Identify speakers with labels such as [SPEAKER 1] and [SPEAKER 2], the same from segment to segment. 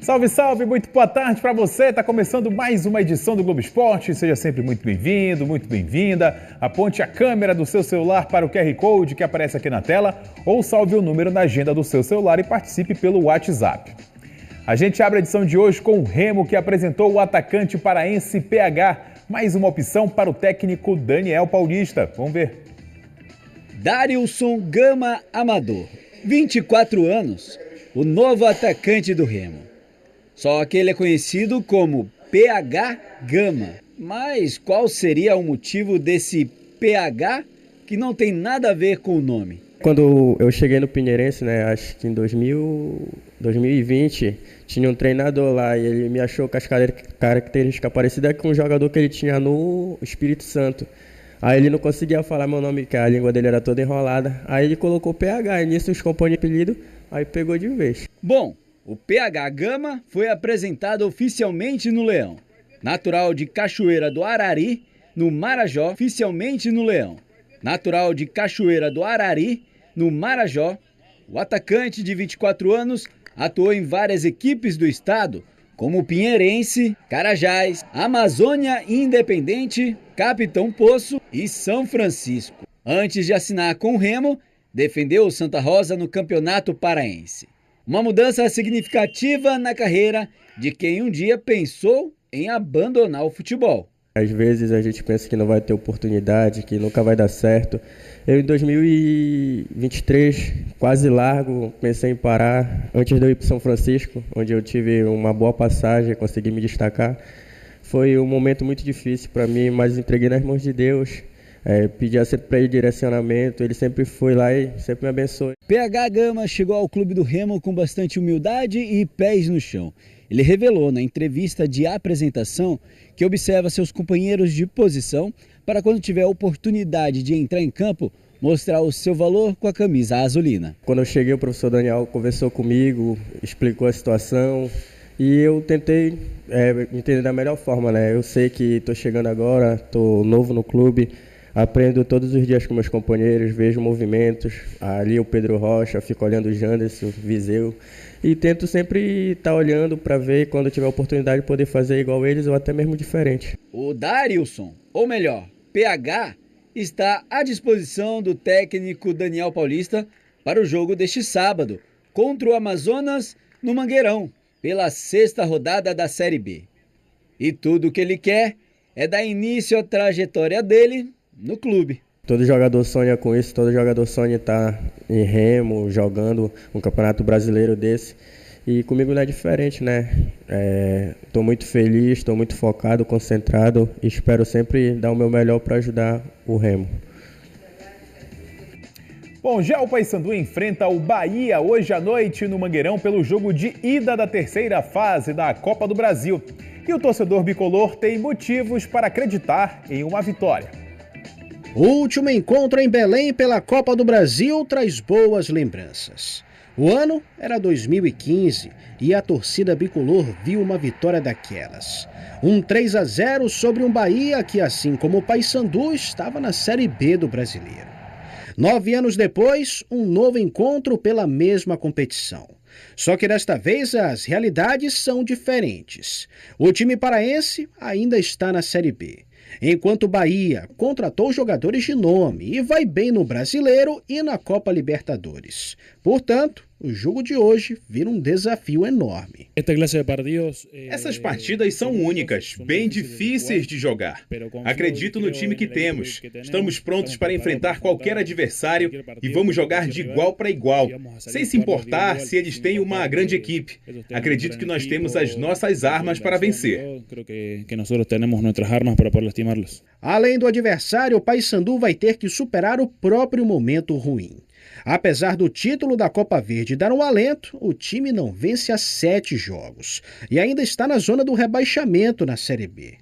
[SPEAKER 1] Salve, salve, muito boa tarde para você. Está começando mais uma edição do Globo Esporte. Seja sempre muito bem-vindo, muito bem-vinda. Aponte a câmera do seu celular para o QR Code que aparece aqui na tela ou salve o número na agenda do seu celular e participe pelo WhatsApp. A gente abre a edição de hoje com o Remo, que apresentou o atacante paraense PH. Mais uma opção para o técnico Daniel Paulista. Vamos ver.
[SPEAKER 2] Darilson Gama Amador, 24 anos, o novo atacante do Remo. Só que ele é conhecido como PH Gama. Mas qual seria o motivo desse PH que não tem nada a ver com o nome?
[SPEAKER 3] Quando eu cheguei no Pinheirense, acho que em 2020, tinha um treinador lá e ele me achou com as características parecidas com o jogador que ele tinha no Espírito Santo. Aí ele não conseguia falar meu nome, que a língua dele era toda enrolada. Aí ele colocou PH, e nisso os companheiros apelido, aí pegou de vez.
[SPEAKER 2] Bom, o PH Gama foi apresentado oficialmente no Leão. Natural de Cachoeira do Arari, no Marajó, oficialmente no Leão. Natural de Cachoeira do Arari, no Marajó, o atacante de 24 anos atuou em várias equipes do estado, como Pinheirense, Carajás, Amazônia Independente, Capitão Poço e São Francisco. Antes de assinar com o Remo, defendeu o Santa Rosa no Campeonato Paraense. Uma mudança significativa na carreira de quem um dia pensou em abandonar o futebol.
[SPEAKER 3] Às vezes a gente pensa que não vai ter oportunidade, que nunca vai dar certo. Eu em 2023, quase largo, pensei em parar antes de eu ir para São Francisco, onde eu tive uma boa passagem, consegui me destacar. Foi um momento muito difícil para mim, mas entreguei nas mãos de Deus. Pedia sempre para ele direcionamento, ele sempre foi lá e sempre me abençoou.
[SPEAKER 2] PH Gama chegou ao clube do Remo com bastante humildade e pés no chão. Ele revelou na entrevista de apresentação que observa seus companheiros de posição para quando tiver a oportunidade de entrar em campo, mostrar o seu valor com a camisa azulina.
[SPEAKER 3] Quando eu cheguei, o professor Daniel conversou comigo, explicou a situação e eu tentei entender da melhor forma, Eu sei que estou chegando agora, estou novo no clube. Aprendo todos os dias com meus companheiros, vejo movimentos, ali o Pedro Rocha, fico olhando o Janderson, Viseu, e tento sempre estar olhando para ver quando tiver a oportunidade de poder fazer igual eles ou até mesmo diferente.
[SPEAKER 2] O Darilson, ou melhor, PH, está à disposição do técnico Daniel Paulista para o jogo deste sábado, contra o Amazonas no Mangueirão, pela 6ª rodada da Série B. E tudo o que ele quer é dar início à trajetória dele no clube.
[SPEAKER 3] Todo jogador sonha com isso, todo jogador sonha estar em Remo, jogando um campeonato brasileiro desse. E comigo não é diferente, Estou muito feliz, estou muito focado, concentrado e espero sempre dar o meu melhor para ajudar o Remo.
[SPEAKER 1] Bom, já o Paysandu enfrenta o Bahia hoje à noite no Mangueirão pelo jogo de ida da 3ª fase da Copa do Brasil. E o torcedor bicolor tem motivos para acreditar em uma vitória.
[SPEAKER 4] O último encontro em Belém pela Copa do Brasil traz boas lembranças. O ano era 2015 e a torcida bicolor viu uma vitória daquelas. Um 3-0 sobre um Bahia que, assim como o Paysandu, estava na Série B do Brasileiro. 9 anos depois, um novo encontro pela mesma competição. Só que desta vez as realidades são diferentes. O time paraense ainda está na Série B, enquanto o Bahia contratou jogadores de nome e vai bem no Brasileiro e na Copa Libertadores. Portanto, o jogo de hoje vira um desafio enorme.
[SPEAKER 5] Essas partidas são únicas, bem difíceis de jogar. Acredito no time que temos. Estamos prontos para enfrentar qualquer adversário e vamos jogar de igual para igual, sem se importar se eles têm uma grande equipe. Acredito que nós temos as nossas armas para vencer.
[SPEAKER 4] Além do adversário, o Paysandu vai ter que superar o próprio momento ruim. Apesar do título da Copa Verde dar um alento, o time não vence há 7 jogos e ainda está na zona do rebaixamento na Série B.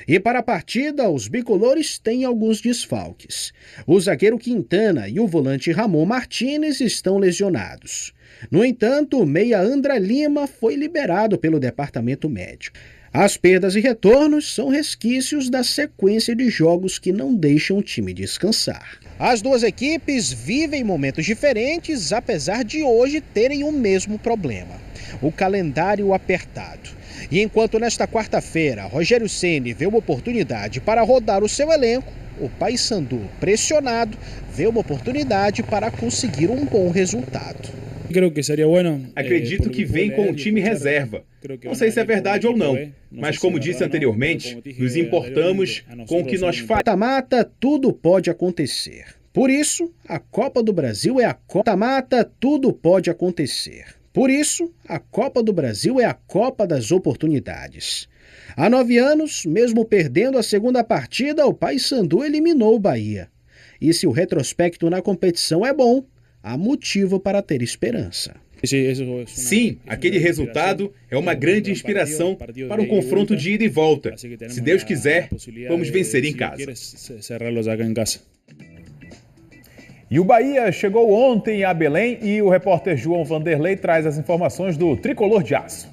[SPEAKER 4] E para a partida, os bicolores têm alguns desfalques. O zagueiro Quintana e o volante Ramon Martínez estão lesionados. No entanto, o meia André Lima foi liberado pelo departamento médico. As perdas e retornos são resquícios da sequência de jogos que não deixam o time descansar. As duas equipes vivem momentos diferentes, apesar de hoje terem o mesmo problema. o calendário apertado. E enquanto nesta quarta-feira Rogério Ceni vê uma oportunidade para rodar o seu elenco, o Paysandu, pressionado, vê uma oportunidade para conseguir um bom resultado.
[SPEAKER 5] Acredito que vem com o time reserva. Não sei se é verdade ou não, mas como disse anteriormente, nos importamos com o que nós fazemos.
[SPEAKER 4] Mata-mata, tudo pode acontecer. Por isso, a Copa do Brasil é a Copa. Mata, tudo pode acontecer. Por isso, a Copa do Brasil é a Copa das Oportunidades. Há 9 anos, mesmo perdendo a segunda partida, o Paysandu eliminou o Bahia. E se o retrospecto na competição é bom, há motivo para ter esperança.
[SPEAKER 5] Sim, aquele resultado é uma grande inspiração para um confronto de ida e volta. Se Deus quiser, vamos vencer em casa.
[SPEAKER 1] E o Bahia chegou ontem a Belém e o repórter João Vanderlei traz as informações do Tricolor de Aço.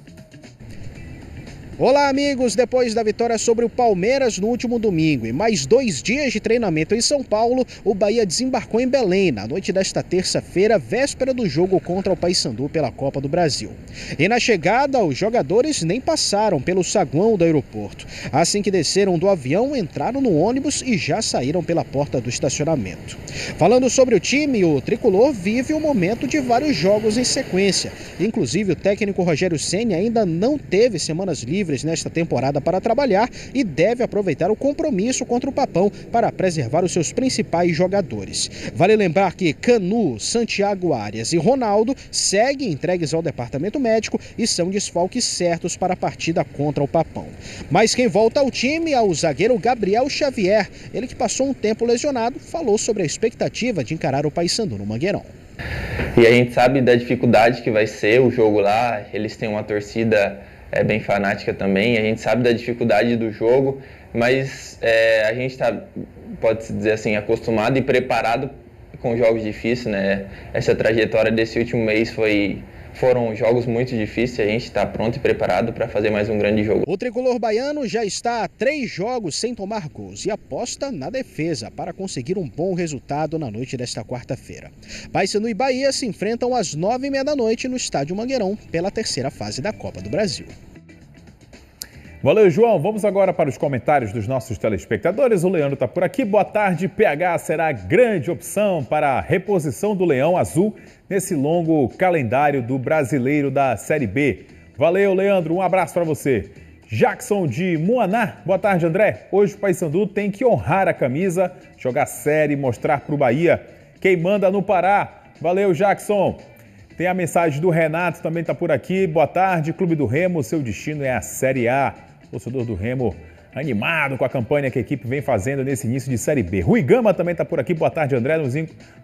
[SPEAKER 4] Olá, amigos! Depois da vitória sobre o Palmeiras no último domingo e mais 2 dias de treinamento em São Paulo, o Bahia desembarcou em Belém na noite desta terça-feira, véspera do jogo contra o Paysandu pela Copa do Brasil. E na chegada, os jogadores nem passaram pelo saguão do aeroporto. Assim que desceram do avião, entraram no ônibus e já saíram pela porta do estacionamento. Falando sobre o time, o Tricolor vive um momento de vários jogos em sequência. Inclusive, o técnico Rogério Ceni ainda não teve semanas livres nesta temporada para trabalhar e deve aproveitar o compromisso contra o Papão para preservar os seus principais jogadores. Vale lembrar que Canu, Santiago Arias e Ronaldo seguem entregues ao departamento médico e são desfalques certos para a partida contra o Papão. Mas quem volta ao time é o zagueiro Gabriel Xavier. Ele que passou um tempo lesionado, falou sobre a expectativa de encarar o Paysandu no Mangueirão.
[SPEAKER 6] E a gente sabe da dificuldade que vai ser o jogo lá, eles têm uma torcida bem fanática também, a gente sabe da dificuldade do jogo, mas a gente está, pode-se dizer assim, acostumado e preparado com jogos difíceis, né? Essa trajetória desse último mês foram jogos muito difíceis, a gente está pronto e preparado para fazer mais um grande jogo.
[SPEAKER 4] O tricolor baiano já está há 3 jogos sem tomar gols e aposta na defesa para conseguir um bom resultado na noite desta quarta-feira. Paysandu e Bahia se enfrentam às 9h30 da noite no Estádio Mangueirão pela 3ª fase da Copa do Brasil.
[SPEAKER 1] Valeu, João. Vamos agora para os comentários dos nossos telespectadores. O Leandro está por aqui. Boa tarde. PH será a grande opção para a reposição do Leão Azul nesse longo calendário do Brasileiro da Série B. Valeu, Leandro. Um abraço para você. Jackson de Muaná. Boa tarde, André. Hoje o Paysandu tem que honrar a camisa, jogar sério e mostrar para o Bahia quem manda no Pará. Valeu, Jackson. Tem a mensagem do Renato, também está por aqui. Boa tarde, Clube do Remo, seu destino é a Série A. Torcedor do Remo animado com a campanha que a equipe vem fazendo nesse início de Série B. Rui Gama também está por aqui. Boa tarde, André.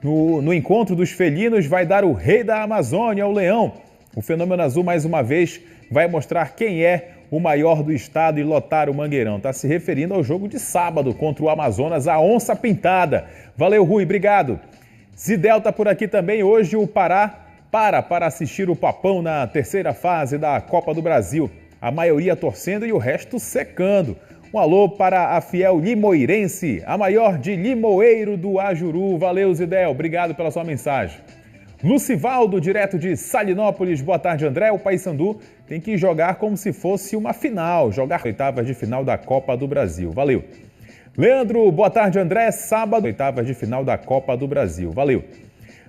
[SPEAKER 1] No encontro dos felinos vai dar o rei da Amazônia, o Leão. O Fenômeno Azul, mais uma vez, vai mostrar quem é o maior do estado e lotar o Mangueirão. Está se referindo ao jogo de sábado contra o Amazonas, a Onça Pintada. Valeu, Rui. Obrigado. Zidel está por aqui também. Hoje o Pará para assistir o Papão na 3ª fase da Copa do Brasil. A maioria torcendo e o resto secando. Um alô para a fiel limoeirense, a maior de Limoeiro do Ajuru. Valeu, Zidel. Obrigado pela sua mensagem. Lucivaldo, direto de Salinópolis. Boa tarde, André. O Paysandu tem que jogar como se fosse uma final. Jogar 8ª de final da Copa do Brasil. Valeu. Leandro, boa tarde, André. Sábado, 8ª de final da Copa do Brasil. Valeu.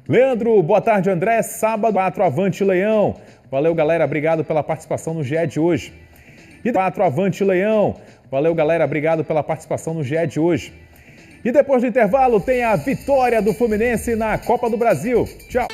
[SPEAKER 1] Leandro, boa tarde, André. Sábado, 4 avante, Leão. Valeu, galera. Obrigado pela participação no GE de hoje. E 4 avante, Leão. Valeu, galera. Obrigado pela participação no GE de hoje. E depois do intervalo tem a vitória do Fluminense na Copa do Brasil. Tchau.